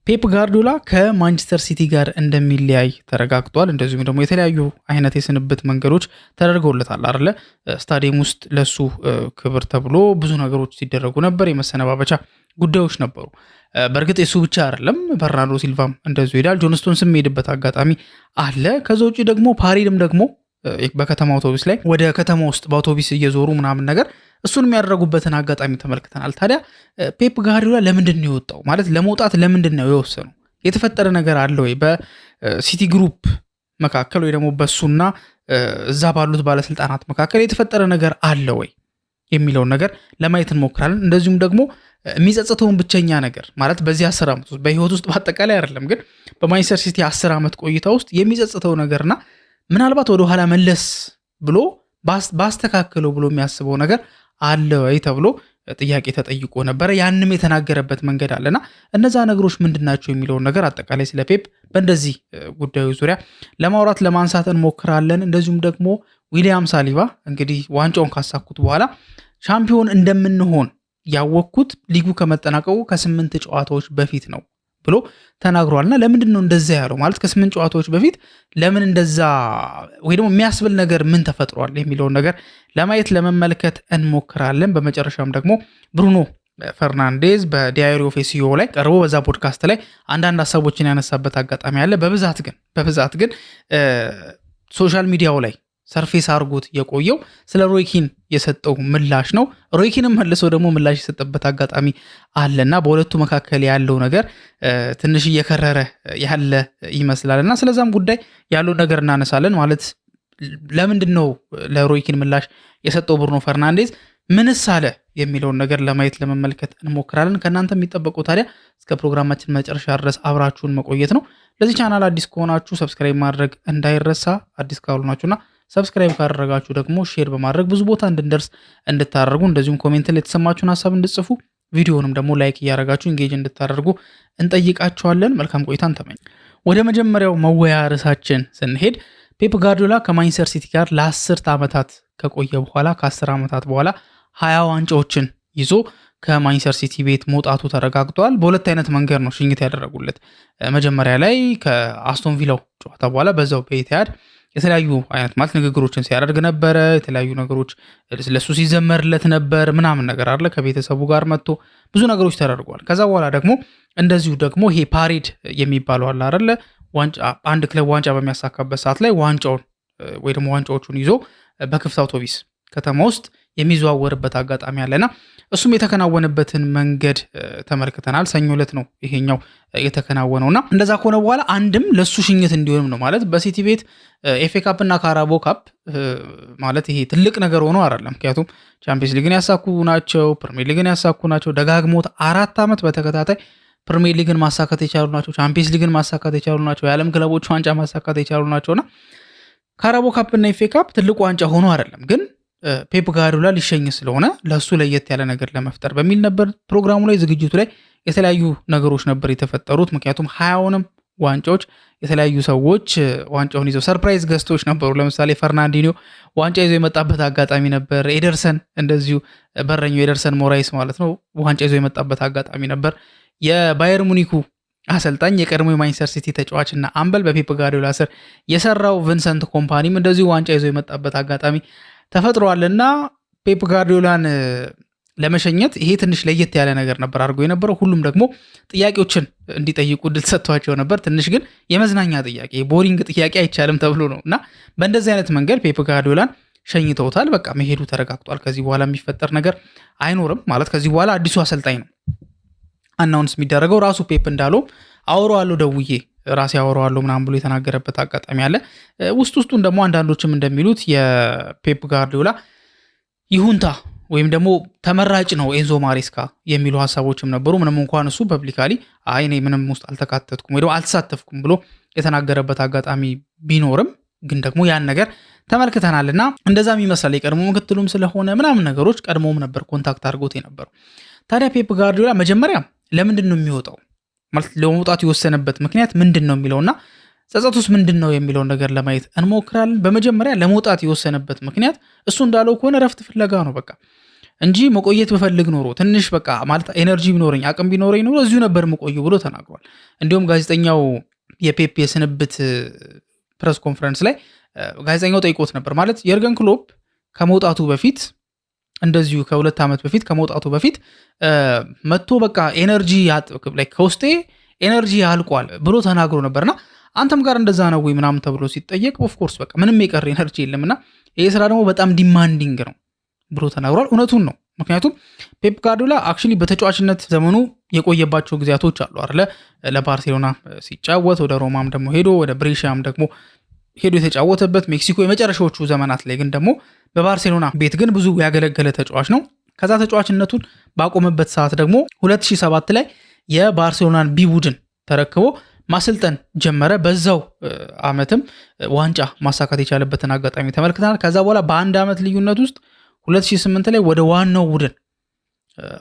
ፔፕ ጋርዲዮላ ከማንቸስተር ሲቲ ጋር እንደሚለያይ ተረጋግጧል። እንደዚሁም ደግሞ የተለያዩ አይነት የስንብት መንገዶች ተደርገውለታል አይደለ? ስታዲየም ውስጥ ለሱ ክብር ተብሎ ብዙ ነገሮች ሲደረጉ ነበር። የመሰነባበቻ ጉዳዮች ነበሩ። በእርግጥ የሱ ብቻ አይደለም፣ በርናርዶ ሲልቫም እንደዚሁ ሄዳል። ጆን ስቶንስ የሚሄድበት አጋጣሚ አለ። ከዛ ውጭ ደግሞ ፓሪድም ደግሞ በከተማ አውቶቡስ ላይ ወደ ከተማ ውስጥ በአውቶቡስ እየዞሩ ምናምን ነገር እሱን የሚያደርጉበትን አጋጣሚ ተመልክተናል። ታዲያ ፔፕ ጋርዲዮላ ለምንድን ነው የወጣው? ማለት ለመውጣት ለምንድን ነው የወሰነው? የተፈጠረ ነገር አለ ወይ በሲቲ ግሩፕ መካከል ወይ ደግሞ በሱና እዛ ባሉት ባለስልጣናት መካከል የተፈጠረ ነገር አለ ወይ የሚለውን ነገር ለማየት እንሞክራለን። እንደዚሁም ደግሞ የሚጸጽተውን ብቸኛ ነገር ማለት በዚህ 10 ዓመት ውስጥ በህይወት ውስጥ በአጠቃላይ አይደለም ግን በማንቸስተር ሲቲ 10 ዓመት ቆይታ ውስጥ የሚጸጽተው ነገርና ምናልባት ወደ ኋላ መለስ ብሎ ባስተካከለው ብሎ የሚያስበው ነገር አለ ወይ ተብሎ ጥያቄ ተጠይቆ ነበረ። ያንም የተናገረበት መንገድ አለና እነዛ ነገሮች ምንድናቸው የሚለውን ነገር አጠቃላይ ስለ ፔፕ በእንደዚህ ጉዳዮች ዙሪያ ለማውራት ለማንሳት እንሞክራለን። እንደዚሁም ደግሞ ዊሊያም ሳሊባ እንግዲህ ዋንጫውን ካሳኩት በኋላ ሻምፒዮን እንደምንሆን ያወቅኩት ሊጉ ከመጠናቀቁ ከ8 ጨዋታዎች በፊት ነው ብሎ ተናግሯልና ለምንድን ነው እንደዛ ያለው? ማለት ከ8 ጨዋታዎች በፊት ለምን እንደዛ ወይ ደግሞ የሚያስብል ነገር ምን ተፈጥሯል የሚለውን ነገር ለማየት ለመመልከት እንሞክራለን። በመጨረሻም ደግሞ ብሩኖ ፈርናንዴዝ በዲያሪ ኦፍ ሲዮ ላይ ቀርቦ በዛ ፖድካስት ላይ አንዳንድ ሀሳቦችን ያነሳበት አጋጣሚ አለ። በብዛት ግን ሶሻል ሚዲያው ላይ ሰርፌስ አርጎት የቆየው ስለ ሮይኪን የሰጠው ምላሽ ነው። ሮይኪንም መልሶ ደግሞ ምላሽ የሰጠበት አጋጣሚ አለና በሁለቱ መካከል ያለው ነገር ትንሽ እየከረረ ያለ ይመስላልና ስለዛም ጉዳይ ያለው ነገር እናነሳለን። ማለት ለምንድን ነው ለሮይኪን ምላሽ የሰጠው ብሩኖ ፈርናንዴዝ ምንስ አለ የሚለውን ነገር ለማየት ለመመልከት እንሞክራለን። ከእናንተ የሚጠበቀው ታዲያ እስከ ፕሮግራማችን መጨረሻ ድረስ አብራችሁን መቆየት ነው። ለዚህ ቻናል አዲስ ከሆናችሁ ሰብስክራይብ ማድረግ እንዳይረሳ፣ አዲስ ካልሆናችሁና ሰብስክራይብ ካደረጋችሁ ደግሞ ሼር በማድረግ ብዙ ቦታ እንድንደርስ እንድታደርጉ፣ እንደዚሁም ኮሜንት ላይ የተሰማችሁን ሀሳብ እንድጽፉ፣ ቪዲዮንም ደግሞ ላይክ እያደረጋችሁ ኢንጌጅ እንድታደርጉ እንጠይቃችኋለን። መልካም ቆይታን ተመኝ። ወደ መጀመሪያው መወያ ርዕሳችን ስንሄድ ፔፕ ጋርዲዮላ ከማንቸስተር ሲቲ ጋር ለ10 ዓመታት ከቆየ በኋላ ከ10 ዓመታት በኋላ 20 ዋንጫዎችን ይዞ ከማንቸስተር ሲቲ ቤት መውጣቱ ተረጋግጧል። በሁለት አይነት መንገድ ነው ሽኝት ያደረጉለት። መጀመሪያ ላይ ከአስቶን ቪላው ጨዋታ በኋላ በዛው በኢቲሃድ የተለያዩ አይነት ማለት ንግግሮችን ሲያደርግ ነበረ። የተለያዩ ነገሮች ለሱ ሲዘመርለት ነበር ምናምን ነገር አለ። ከቤተሰቡ ጋር መጥቶ ብዙ ነገሮች ተደርጓል። ከዛ በኋላ ደግሞ እንደዚሁ ደግሞ ይሄ ፓሬድ የሚባለው አለ አይደለ? ዋንጫ አንድ ክለብ ዋንጫ በሚያሳካበት ሰዓት ላይ ዋንጫውን ወይ ደግሞ ዋንጫዎቹን ይዞ በክፍት አውቶቡስ ከተማ ውስጥ የሚዘዋወርበት አጋጣሚ አለና እሱም የተከናወነበትን መንገድ ተመልክተናል። ሰኞ ዕለት ነው ይሄኛው የተከናወነውና እንደዛ ከሆነ በኋላ አንድም ለሱ ሽኝት እንዲሆንም ነው ማለት በሲቲ ቤት ኤፍኤ ካፕ እና ካራቦ ካፕ ማለት ይሄ ትልቅ ነገር ሆኖ አይደለም። ምክንያቱም ቻምፒየንስ ሊግን ያሳኩ ናቸው፣ ፕሪሚየር ሊግን ያሳኩ ናቸው። ደጋግሞት 4 ዓመት በተከታታይ ፕሪሚየር ሊግን ማሳካት የቻሉ ናቸው። ቻምፒየንስ ሊግን ማሳካት የቻሉ ናቸው። የዓለም ክለቦች ዋንጫ ማሳካት የቻሉ ናቸውና ካራቦ ካፕ እና ኤፍኤ ካፕ ትልቁ ዋንጫ ሆኖ አይደለም ግን ፔፕ ጋርዲዮላ ሊሸኝ ስለሆነ ለሱ ለየት ያለ ነገር ለመፍጠር በሚል ነበር ፕሮግራሙ ላይ ዝግጅቱ ላይ የተለያዩ ነገሮች ነበር የተፈጠሩት። ምክንያቱም 20ውንም ዋንጫዎች የተለያዩ ሰዎች ዋንጫውን ይዘው ሰርፕራይዝ ገስቶች ነበሩ። ለምሳሌ ፈርናንዲኒዮ ዋንጫ ይዞ የመጣበት አጋጣሚ ነበር። ኤደርሰን እንደዚሁ በረኛው ኤደርሰን ሞራይስ ማለት ነው ዋንጫ ይዞ የመጣበት አጋጣሚ ነበር። የባየር ሙኒኩ አሰልጣኝ የቀድሞ የማንቸስተር ሲቲ ተጫዋችና አምበል በፔፕ ጋርዲዮላ ስር የሰራው ቪንሰንት ኮምፓኒም እንደዚሁ ዋንጫ ይዞ የመጣበት አጋጣሚ ተፈጥሯልና ፔፕ ጋርዲዮላን ለመሸኘት ይሄ ትንሽ ለየት ያለ ነገር ነበር አድርጎ የነበረው። ሁሉም ደግሞ ጥያቄዎችን እንዲጠይቁ እድል ሰጥቷቸው ነበር። ትንሽ ግን የመዝናኛ ጥያቄ ቦሪንግ ጥያቄ አይቻልም ተብሎ ነው እና በእንደዚህ አይነት መንገድ ፔፕ ጋርዲዮላን ሸኝተውታል። በቃ መሄዱ ተረጋግጧል። ከዚህ በኋላ የሚፈጠር ነገር አይኖርም ማለት ከዚህ በኋላ አዲሱ አሰልጣኝ ነው አናውንስ የሚደረገው። ራሱ ፔፕ እንዳለው አወራዋለሁ ደውዬ ራሴ አወራዋለሁ ምናምን ብሎ የተናገረበት አጋጣሚ አለ። ውስጡን ደግሞ አንዳንዶችም እንደሚሉት የፔፕ ጋርዲዮላ ይሁንታ ወይም ደግሞ ተመራጭ ነው ኤንዞ ማሬስካ የሚሉ ሀሳቦችም ነበሩ። ምንም እንኳን እሱ ፐብሊካሊ አይ እኔ ምንም ውስጥ አልተካተትኩም ወይ ደግሞ አልተሳተፍኩም ብሎ የተናገረበት አጋጣሚ ቢኖርም ግን ደግሞ ያን ነገር ተመልክተናልና እንደዛም ይመስላል። የቀድሞ ምክትሉም ስለሆነ ምናምን ነገሮች ቀድሞም ነበር ኮንታክት አድርጎት የነበረው። ታዲያ ፔፕ ጋርዲዮላ መጀመሪያ ለምንድን ነው የሚወጣው ማለት ለመውጣት የወሰነበት ምክንያት ምንድን ነው የሚለውና ጸጸቱስ ምንድን ነው የሚለውን ነገር ለማየት እንሞክራለን። በመጀመሪያ ለመውጣት የወሰነበት ምክንያት እሱ እንዳለው ከሆነ ረፍት ፍለጋ ነው። በቃ እንጂ መቆየት በፈልግ ኖሮ ትንሽ በቃ ማለት ኤነርጂ ቢኖረኝ አቅም ቢኖረኝ ኖሮ እዚሁ ነበር መቆየው ብሎ ተናግሯል። እንዲሁም ጋዜጠኛው የፔፕ የስንብት ፕሬስ ኮንፈረንስ ላይ ጋዜጠኛው ጠይቆት ነበር ማለት የርገን ክሎፕ ከመውጣቱ በፊት እንደዚሁ ከ2 ዓመት በፊት ከመውጣቱ በፊት መጥቶ በቃ ኤነርጂ ከውስጤ ኤነርጂ ያልቋል ብሎ ተናግሮ ነበርና አንተም ጋር እንደዛ ነው ወይ ምናምን ተብሎ ሲጠየቅ ኦፍኮርስ በቃ ምንም የቀረ ኤነርጂ የለምና ይሄ ስራ ደግሞ በጣም ዲማንዲንግ ነው ብሎ ተናግሯል። እውነቱን ነው። ምክንያቱም ፔፕ ጋርዲዮላ አክቹሊ በተጫዋችነት ዘመኑ የቆየባቸው ጊዜያቶች አሉ አይደለ? ለባርሴሎና ሲጫወት ወደ ሮማም ደግሞ ሄዶ ወደ ብሬሻም ደግሞ ሄዶ የተጫወተበት ሜክሲኮ የመጨረሻዎቹ ዘመናት ላይ ግን ደግሞ በባርሴሎና ቤት ግን ብዙ ያገለገለ ተጫዋች ነው። ከዛ ተጫዋችነቱን ባቆመበት ሰዓት ደግሞ 2007 ላይ የባርሴሎናን ቢ ቡድን ተረክቦ ማሰልጠን ጀመረ። በዛው አመትም ዋንጫ ማሳካት የቻለበትን አጋጣሚ ተመልክተናል። ከዛ በኋላ በአንድ አመት ልዩነት ውስጥ 2008 ላይ ወደ ዋናው ቡድን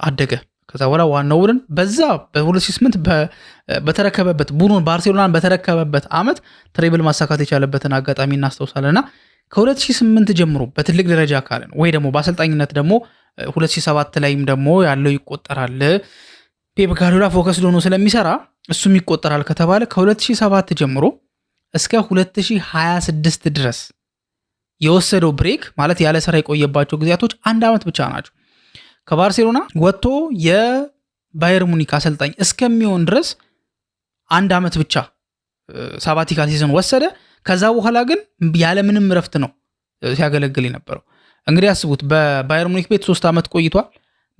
አደገ። ከዛ በኋላ ዋናው ቡድን በዛ በ2008 በተረከበበት ቡድን ባርሴሎናን በተረከበበት አመት ትሬብል ማሳካት የቻለበትን አጋጣሚ እናስታውሳለንና ከ2008 ጀምሮ በትልቅ ደረጃ ካለን ወይ ደግሞ በአሰልጣኝነት ደግሞ 2007 ላይም ደግሞ ያለው ይቆጠራል። ፔፕ ጋርዲዮላ ፎከስ ሆኖ ስለሚሰራ እሱም ይቆጠራል ከተባለ ከ2007 ጀምሮ እስከ 2026 ድረስ የወሰደው ብሬክ ማለት ያለ ስራ የቆየባቸው ጊዜያቶች 1 ዓመት ብቻ ናቸው። ከባርሴሎና ወጥቶ የባየር ሙኒክ አሰልጣኝ እስከሚሆን ድረስ 1 ዓመት ብቻ ሳባቲካል ሲዝን ወሰደ። ከዛ በኋላ ግን ያለ ምንም ረፍት ነው ሲያገለግል የነበረው። እንግዲህ አስቡት፣ በባየር ሙኒክ ቤት 3 ዓመት ቆይቷል፣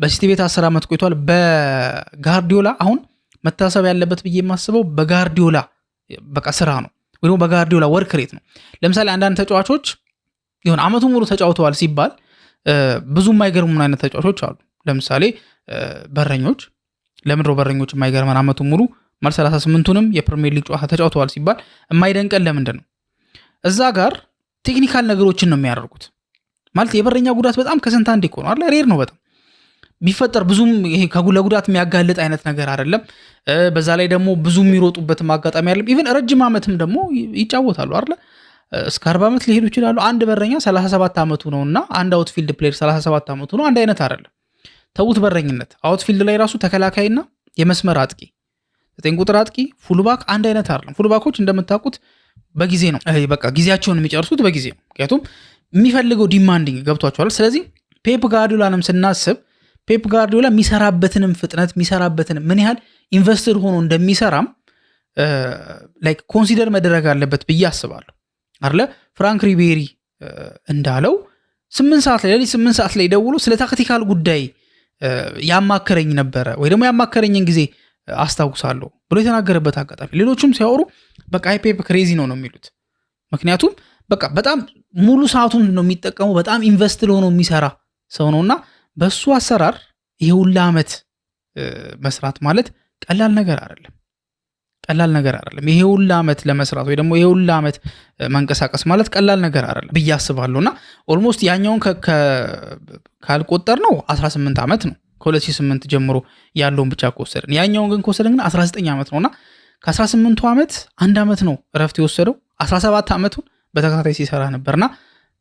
በሲቲ ቤት 10 ዓመት ቆይቷል። በጋርዲዮላ አሁን መታሰብ ያለበት ብዬ የማስበው በጋርዲዮላ በቃ ስራ ነው ወይ በጋርዲዮላ ወርክ ሬት ነው። ለምሳሌ አንዳንድ ተጫዋቾች ይሁን አመቱ ሙሉ ተጫውተዋል ሲባል ብዙ የማይገርሙን አይነት ተጫዋቾች አሉ። ለምሳሌ በረኞች፣ ለምንድነው በረኞች የማይገርመን አመቱ ሙሉ ማለት 38ቱንም የፕሪሚየር ሊግ ጨዋታ ተጫውተዋል ሲባል የማይደንቀን ለምንድን ነው? እዛ ጋር ቴክኒካል ነገሮችን ነው የሚያደርጉት። ማለት የበረኛ ጉዳት በጣም ከስንት አንዴ እኮ ነው አይደል? ሬር ነው በጣም ቢፈጠር ብዙም ይሄ ለጉዳት የሚያጋልጥ አይነት ነገር አይደለም። በዛ ላይ ደግሞ ብዙ የሚሮጡበትም አጋጣሚ አይደለም። ኢቭን ረጅም ዓመትም ደግሞ ይጫወታሉ አይደል? እስከ 40 ዓመት ሊሄዱ ይችላሉ። አንድ በረኛ 37 ዓመቱ ነውና አንድ አውትፊልድ ፕሌየር 37 ዓመቱ ነው። አንድ አይነት አይደለም። ተውት በረኝነት፣ አውትፊልድ ላይ ራሱ ተከላካይና የመስመር አጥቂ 9 ቁጥር አጥቂ ፉልባክ አንድ አይነት አይደለም። ፉልባኮች እንደምታውቁት በጊዜ ነው በቃ ጊዜያቸውን የሚጨርሱት በጊዜ ነው። ምክንያቱም የሚፈልገው ዲማንዲንግ ገብቷቸዋል። ስለዚህ ፔፕ ጋርዲዮላንም ስናስብ ፔፕ ጋርዲዮላ የሚሰራበትንም ፍጥነት የሚሰራበትንም ምን ያህል ኢንቨስትድ ሆኖ እንደሚሰራም ላይክ ኮንሲደር መደረግ አለበት ብዬ አስባለሁ አይደለ? ፍራንክ ሪቤሪ እንዳለው 8 ሰዓት ላይ ሌሊት 8 ሰዓት ላይ ደውሎ ስለ ታክቲካል ጉዳይ ያማከረኝ ነበረ ወይ ደግሞ ያማከረኝን ጊዜ አስታውሳለሁ ብሎ የተናገረበት አጋጣሚ። ሌሎቹም ሲያወሩ በቃ ፔፕ ክሬዚ ነው የሚሉት። ምክንያቱም በቃ በጣም ሙሉ ሰዓቱን ነው የሚጠቀመው። በጣም ኢንቨስትድ ሆኖ የሚሰራ ሰው ነውና በሱ አሰራር ይሄ ሁሉ ዓመት መስራት ማለት ቀላል ነገር አይደለም። ቀላል ነገር አይደለም። ይሄ ሁሉ ዓመት ለመስራት ወይ ደግሞ ይሄ ሁሉ ዓመት መንቀሳቀስ ማለት ቀላል ነገር አይደለም ብዬ አስባለሁና ኦልሞስት ያኛውን ካልቆጠር ነው 18 ዓመት ነው ከ2008 ጀምሮ ያለውን ብቻ ከወሰድን። ያኛውን ግን ከወሰድን ግን 19 ዓመት ነውና ከ18ቱ ዓመት 1 ዓመት ነው እረፍት የወሰደው። 17 ዓመቱን በተከታታይ ሲሰራ ነበርና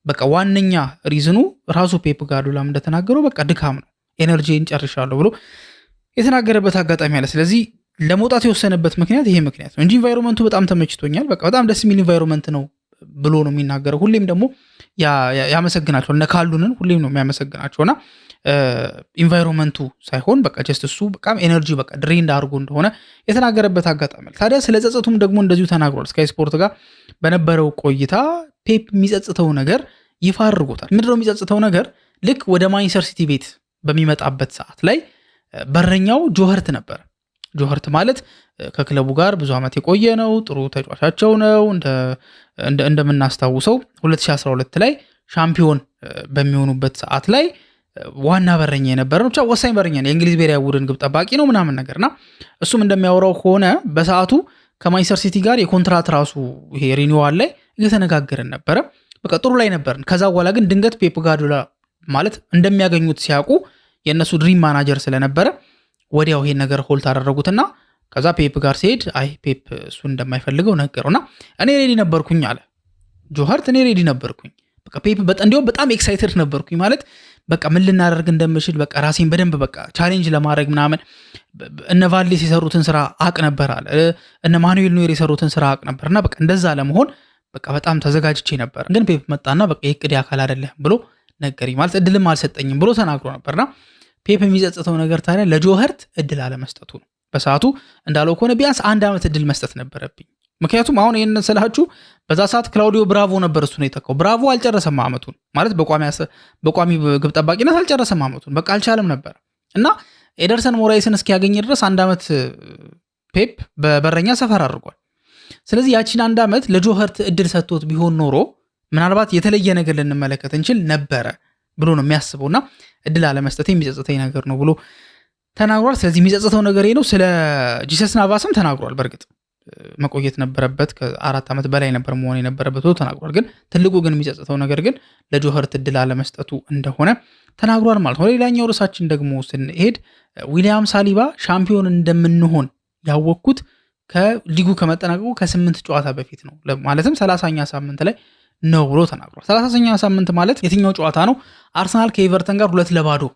በቃ ዋነኛ ሪዝኑ ራሱ ፔፕ ጋርዲዮላ እንደተናገረው በቃ ድካም ነው፣ ኤነርጂን ጨርሻለሁ ብሎ የተናገረበት አጋጣሚ አለ። ስለዚህ ለመውጣት የወሰነበት ምክንያት ይሄ ምክንያት ነው እንጂ ኢንቫይሮንመንቱ በጣም ተመችቶኛል፣ በቃ በጣም ደስ የሚል ኢንቫይሮንመንት ነው ብሎ ነው የሚናገረው። ሁሌም ደግሞ ያመሰግናቸው እነ ካሉንን ሁሌም ነው የሚያመሰግናቸውና ኢንቫይሮንመንቱ ሳይሆን በቃ ጀስት እሱ በቃም ኤነርጂ በቃ ድሬንድ አድርጎ እንደሆነ የተናገረበት አጋጣሚ አለ። ታዲያ ስለ ጸጸቱም ደግሞ እንደዚሁ ተናግሯል። ስካይ ስፖርት ጋር በነበረው ቆይታ ፔፕ የሚጸጽተው ነገር ይፋ አድርጎታል። ምንድነው የሚጸጽተው ነገር? ልክ ወደ ማንቸስተር ሲቲ ቤት በሚመጣበት ሰዓት ላይ በረኛው ጆኸርት ነበር። ጆኸርት ማለት ከክለቡ ጋር ብዙ ዓመት የቆየ ነው፣ ጥሩ ተጫዋቻቸው ነው። እንደምናስታውሰው 2012 ላይ ሻምፒዮን በሚሆኑበት ሰዓት ላይ ዋና በረኛ የነበረ ነው። ብቻ ወሳኝ በረኛ ነው። የእንግሊዝ ብሔራዊ ቡድን ግብ ጠባቂ ነው ምናምን ነገርና እሱም እንደሚያወራው ከሆነ በሰዓቱ ከማንቸስተር ሲቲ ጋር የኮንትራት ራሱ ይሄ ሪኒዋል ላይ እየተነጋገርን ነበረ። በቃ ጥሩ ላይ ነበርን። ከዛ በኋላ ግን ድንገት ፔፕ ጋርዲዮላ ማለት እንደሚያገኙት ሲያውቁ የእነሱ ድሪም ማናጀር ስለነበረ ወዲያው ይሄን ነገር ሆልት አደረጉትና ከዛ ፔፕ ጋር ሲሄድ አይ ፔፕ እሱ እንደማይፈልገው ነገረውና እኔ ሬዲ ነበርኩኝ አለ ጆኸርት። እኔ ሬዲ ነበርኩኝ በቃ ፔፕ እንዲያውም በጣም ኤክሳይትድ ነበርኩኝ ማለት በቃ ምን ልናደርግ እንደምችል በቃ ራሴን በደንብ በቃ ቻሌንጅ ለማድረግ ምናምን እነ ቫልዴስ የሰሩትን ስራ አቅ ነበር አለ እነ ማኑኤል ኖየር የሰሩትን ስራ አቅ ነበርና በቃ እንደዛ ለመሆን በቃ በጣም ተዘጋጅቼ ነበር። ግን ፔፕ መጣና በቃ የቅድ አካል አይደለም ብሎ ነገሪ ማለት እድልም አልሰጠኝም ብሎ ተናግሮ ነበርና ፔፕ የሚጸጽተው ነገር ታዲያ ለጆኸርት እድል አለመስጠቱ ነው። በሰዓቱ እንዳለው ከሆነ ቢያንስ 1 ዓመት እድል መስጠት ነበረብኝ። ምክንያቱም አሁን ይሄንን ስላችሁ በዛ ሰዓት ክላውዲዮ ብራቮ ነበር እሱ ነው የተካው። ብራቮ አልጨረሰም ዓመቱን ማለት በቋሚ ግብ ጠባቂነት አልጨረሰም ዓመቱን በቃ አልቻለም ነበር እና ኤደርሰን ሞራይስን እስኪያገኝ ድረስ 1 ዓመት ፔፕ በበረኛ ሰፈር አድርጓል። ስለዚህ ያቺን 1 ዓመት ለጆኸርት እድል ሰጥቶት ቢሆን ኖሮ ምናልባት የተለየ ነገር ልንመለከት እንችል ነበረ ብሎ ነው የሚያስበውና እድል አለመስጠት የሚጸጽተኝ ነገር ነው ብሎ ተናግሯል። ስለዚህ የሚጸጽተው ነገር ነው። ስለ ጂሰስ ናቫስም ተናግሯል። በእርግጥ መቆየት ነበረበት ከ4 ዓመት በላይ ነበር መሆን የነበረበት ብሎ ተናግሯል። ግን ትልቁ ግን የሚጸጽተው ነገር ግን ለጆኸርት እድል አለመስጠቱ እንደሆነ ተናግሯል ማለት ነው። ሌላኛው ርዕሳችን ደግሞ ስንሄድ ዊሊያም ሳሊባ ሻምፒዮን እንደምንሆን ያወቅኩት ከሊጉ ከመጠናቀቁ ከ8 ጨዋታ በፊት ነው ማለትም 30ኛ ሳምንት ላይ ነው ብሎ ተናግሯል። 30ኛ ሳምንት ማለት የትኛው ጨዋታ ነው? አርሰናል ከኤቨርተን ጋር 2-2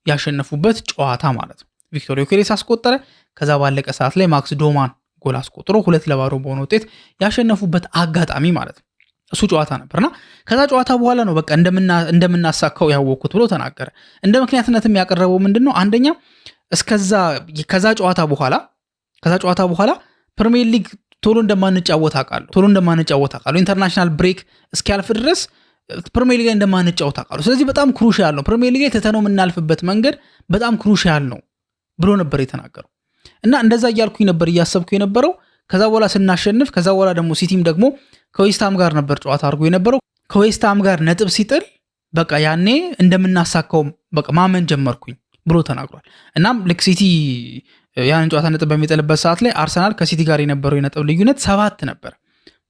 ያሸነፉበት ጨዋታ ማለት ነው። ቪክቶር ዮኬሬስ አስቆጠረ። ከዛ ባለቀ ሰዓት ላይ ማክስ ዶማን ጎል አስቆጥሮ 2-2 በሆነ ውጤት ያሸነፉበት አጋጣሚ ማለት ነው። እሱ ጨዋታ ነበርና ከዛ ጨዋታ በኋላ ነው በቃ እንደምናሳካው ያወቅኩት ብሎ ተናገረ። እንደ ምክንያትነትም ያቀረበው ምንድነው? አንደኛ ከዛ ጨዋታ በኋላ ፕሪሚየር ሊግ ቶሎ እንደማንጫወት አውቃለሁ። ኢንተርናሽናል ብሬክ እስኪያልፍ ድረስ ፕሪሚየር ሊግ ላይ እንደማንጫወት አውቃለሁ። ስለዚህ በጣም ክሩሻል ነው ፕሪሚየር ሊግ ላይ ተተነው የምናልፍበት መንገድ በጣም ክሩሻል ነው ብሎ ነበር የተናገረው። እና እንደዛ እያልኩኝ ነበር እያሰብኩ የነበረው። ከዛ በኋላ ስናሸንፍ ከዛ በኋላ ደግሞ ሲቲም ደግሞ ከዌስትሃም ጋር ነበር ጨዋታ አድርጎ የነበረው። ከዌስትሃም ጋር ነጥብ ሲጥል በቃ ያኔ እንደምናሳካው በቃ ማመን ጀመርኩኝ ብሎ ተናግሯል። እናም ልክ ሲቲ ያንን ጨዋታ ነጥብ በሚጥልበት ሰዓት ላይ አርሰናል ከሲቲ ጋር የነበረው የነጥብ ልዩነት 7 ነበር።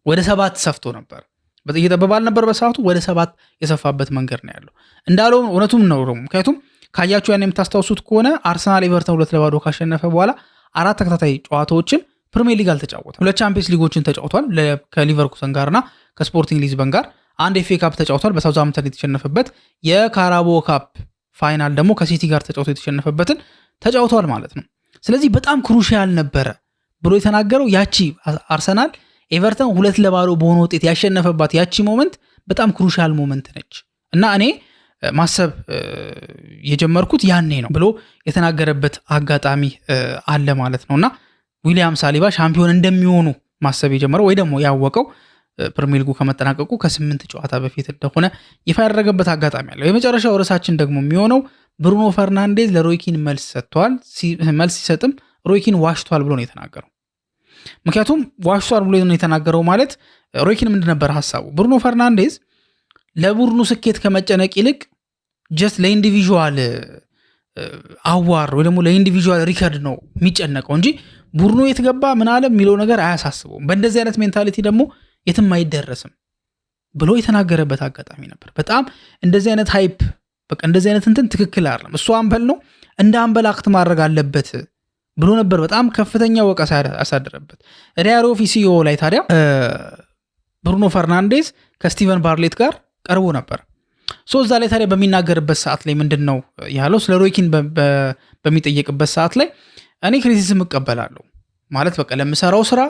ወደ 7 ሰፍቶ ነበር። እየጠበባል ነበር በሰዓቱ ወደ 7 የሰፋበት መንገድ ነው ያለው። እንዳለው እውነቱም ነው። ምክንያቱም ካያችሁ ያን የምታስታውሱት ከሆነ አርሰናል ኤቨርተን 2-2 ካሸነፈ በኋላ 4 ተከታታይ ጨዋታዎችን ፕሪሚየር ሊግ አልተጫወተም። 2 ቻምፒየንስ ሊጎችን ተጫውቷል ከሊቨርኩሰን ጋርና ከስፖርቲንግ ሊዝበን ጋር። 1 ኤፍኤ ካፕ ተጫውቷል በሳውዛምፕተን የተሸነፈበት። የካራቦ ካፕ ፋይናል ደግሞ ከሲቲ ጋር ተጫውቶ የተሸነፈበትን ተጫውቷል ማለት ነው። ስለዚህ በጣም ክሩሻል ነበረ ብሎ የተናገረው ያቺ አርሰናል ኤቨርተን 2-2 በሆነ ውጤት ያሸነፈባት ያቺ ሞመንት በጣም ክሩሻል ሞመንት ነች እና እኔ ማሰብ የጀመርኩት ያኔ ነው ብሎ የተናገረበት አጋጣሚ አለ ማለት ነውና ዊሊያም ሳሊባ ሻምፒዮን እንደሚሆኑ ማሰብ የጀመረው ወይ ደግሞ ያወቀው ፕሪሚየር ሊጉ ከመጠናቀቁ ከ8 ጨዋታ በፊት እንደሆነ ይፋ ያደረገበት አጋጣሚ አለ። የመጨረሻው ርዕሳችን ደግሞ የሚሆነው ብሩኖ ፈርናንዴዝ ለሮይኪን መልስ ሰጥቷል። መልስ ሲሰጥም ሮይኪን ዋሽቷል ብሎ ነው የተናገረው። ምክንያቱም ዋሽቷል ብሎ ነው የተናገረው ማለት ሮይኪን ምንድን ነበር ሐሳቡ? ብሩኖ ፈርናንዴዝ ለቡድኑ ስኬት ከመጨነቅ ይልቅ ጀስት ለኢንዲቪዥዋል አዋር ወይ ደግሞ ለኢንዲቪዥዋል ሪከርድ ነው የሚጨነቀው እንጂ ቡድኑ የትገባ ምን አለ የሚለው ነገር አያሳስበውም። በእንደዚህ አይነት ሜንታሊቲ ደግሞ የትም አይደረስም ብሎ የተናገረበት አጋጣሚ ነበር። በጣም እንደዚህ አይነት ሃይፕ በቃ እንደዚህ አይነት እንትን ትክክል አይደለም። እሱ አምበል ነው እንደ አምበል አክት ማድረግ አለበት ብሎ ነበር በጣም ከፍተኛ ወቀሳ ያሳደረበት። ሪያል ኦፊሲዮ ላይ ታዲያ ብሩኖ ፈርናንዴዝ ከስቲቨን ባርሌት ጋር ቀርቦ ነበር። እዛ ላይ ታዲያ በሚናገርበት ሰዓት ላይ ምንድን ነው ያለው? ስለ ሮይኪን በሚጠየቅበት ሰዓት ላይ እኔ ክሪቲሲዝም እቀበላለሁ ማለት በቃ ለምሰራው ስራ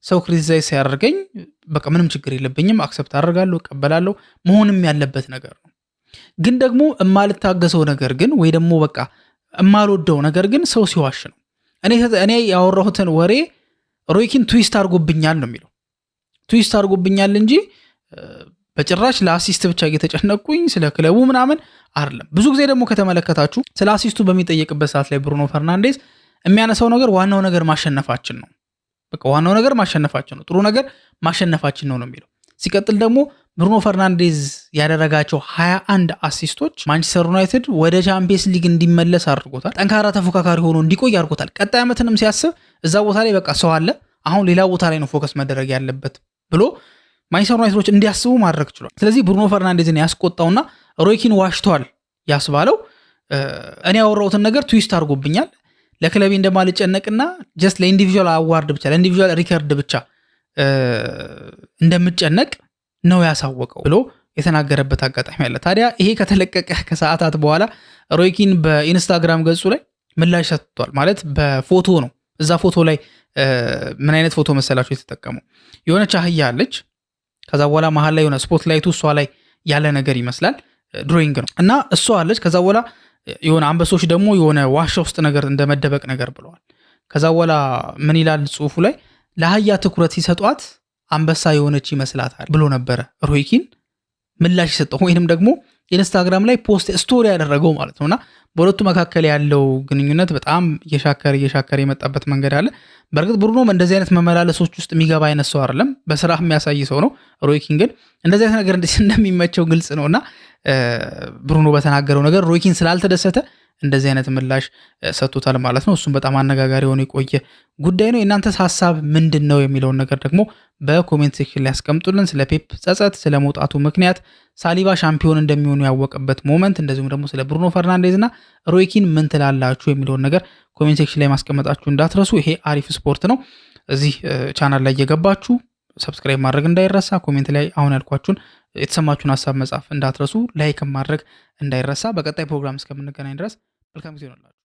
ሰው ክሪቲሳይዝ ሲያደርገኝ በቃ ምንም ችግር የለብኝም፣ አክሰፕት አደርጋለሁ፣ እቀበላለሁ፣ መሆንም ያለበት ነገር ነው። ግን ደግሞ እማልታገሰው ነገር ግን ወይ ደግሞ በቃ እማልወደው ነገር ግን ሰው ሲዋሽ ነው። እኔ ያወራሁትን ወሬ ሮይኪን ትዊስት አድርጎብኛል ነው የሚለው። ትዊስት አድርጎብኛል እንጂ በጭራሽ ለአሲስት ብቻ እየተጨነቁኝ ስለ ክለቡ ምናምን አይደለም። ብዙ ጊዜ ደግሞ ከተመለከታችሁ ስለ አሲስቱ በሚጠየቅበት ሰዓት ላይ ብሩኖ ፈርናንዴዝ የሚያነሳው ነገር ዋናው ነገር ማሸነፋችን ነው። በቃ ዋናው ነገር ማሸነፋችን ነው፣ ጥሩ ነገር ማሸነፋችን ነው የሚለው። ሲቀጥል ደግሞ ብሩኖ ፈርናንዴዝ ያደረጋቸው 21 አሲስቶች ማንቸስተር ዩናይትድ ወደ ቻምፒየንስ ሊግ እንዲመለስ አድርጎታል። ጠንካራ ተፎካካሪ ሆኖ እንዲቆይ አድርጎታል። ቀጣይ ዓመትንም ሲያስብ እዛ ቦታ ላይ በቃ ሰው አለ፣ አሁን ሌላ ቦታ ላይ ነው ፎከስ መደረግ ያለበት ብሎ ማንቸስተር ዩናይትዶች እንዲያስቡ ማድረግ ችሏል። ስለዚህ ብሩኖ ፈርናንዴዝን ያስቆጣውና ሮይኪን ዋሽቷል ያስባለው እኔ ያወራሁትን ነገር ትዊስት አድርጎብኛል፣ ለክለቤ እንደማልጨነቅና ጀስት ለኢንዲቪዥዋል አዋርድ ብቻ ለኢንዲቪዥዋል ሪከርድ ብቻ እንደምጨነቅ ነው ያሳወቀው ብሎ የተናገረበት አጋጣሚ አለ። ታዲያ ይሄ ከተለቀቀ ከሰዓታት በኋላ ሮይ ኪን በኢንስታግራም ገጹ ላይ ምላሽ ሰጥቷል። ማለት በፎቶ ነው። እዛ ፎቶ ላይ ምን አይነት ፎቶ መሰላችሁ የተጠቀመው? የሆነች አህያ አለች። ከዛ በኋላ መሀል ላይ የሆነ ስፖት ላይቱ እሷ ላይ ያለ ነገር ይመስላል፣ ድሮይንግ ነው እና እሷ አለች። ከዛ በኋላ የሆነ አንበሶች ደግሞ የሆነ ዋሻ ውስጥ ነገር እንደመደበቅ ነገር ብለዋል። ከዛ በኋላ ምን ይላል ጽሁፉ ላይ? ለአህያ ትኩረት ሲሰጧት አንበሳ የሆነች ይመስላታል ብሎ ነበረ ሮይ ኪን ምላሽ የሰጠው ወይንም ደግሞ ኢንስታግራም ላይ ፖስት ስቶሪ ያደረገው ማለት ነውና በሁለቱ መካከል ያለው ግንኙነት በጣም እየሻከረ የመጣበት መንገድ አለ። በእርግጥ ብሩኖም እንደዚህ አይነት መመላለሶች ውስጥ የሚገባ አይነት ሰው አይደለም፣ በስራ የሚያሳይ ሰው ነው። ሮይ ኪን ግን እንደዚህ አይነት ነገር እንደሚመቸው ግልጽ ነውና ብሩኖ በተናገረው ነገር ሮይ ኪን ስላልተደሰተ እንደዚህ አይነት ምላሽ ሰጥቶታል ማለት ነው። እሱም በጣም አነጋጋሪ ሆኖ የቆየ ጉዳይ ነው። የእናንተስ ሀሳብ ምንድን ነው የሚለውን ነገር ደግሞ በኮሜንት ሴክሽን ላይ ያስቀምጡልን። ስለ ፔፕ ጸጸት፣ ስለ መውጣቱ ምክንያት፣ ሳሊባ ሻምፒዮን እንደሚሆኑ ያወቀበት ሞመንት፣ እንደዚሁም ደግሞ ስለ ብሩኖ ፈርናንዴዝ እና ሮይ ኪን ምን ትላላችሁ የሚለውን ነገር ኮሜንት ሴክሽን ላይ ማስቀመጣችሁ እንዳትረሱ። ይሄ አሪፍ ስፖርት ነው። እዚህ ቻናል ላይ እየገባችሁ ሰብስክራይብ ማድረግ እንዳይረሳ። ኮሜንት ላይ አሁን ያልኳችሁን የተሰማችሁን ሀሳብ መጻፍ እንዳትረሱ። ላይክ ማድረግ እንዳይረሳ። በቀጣይ ፕሮግራም እስከምንገናኝ ድረስ መልካም ጊዜ ይሆንላችሁ።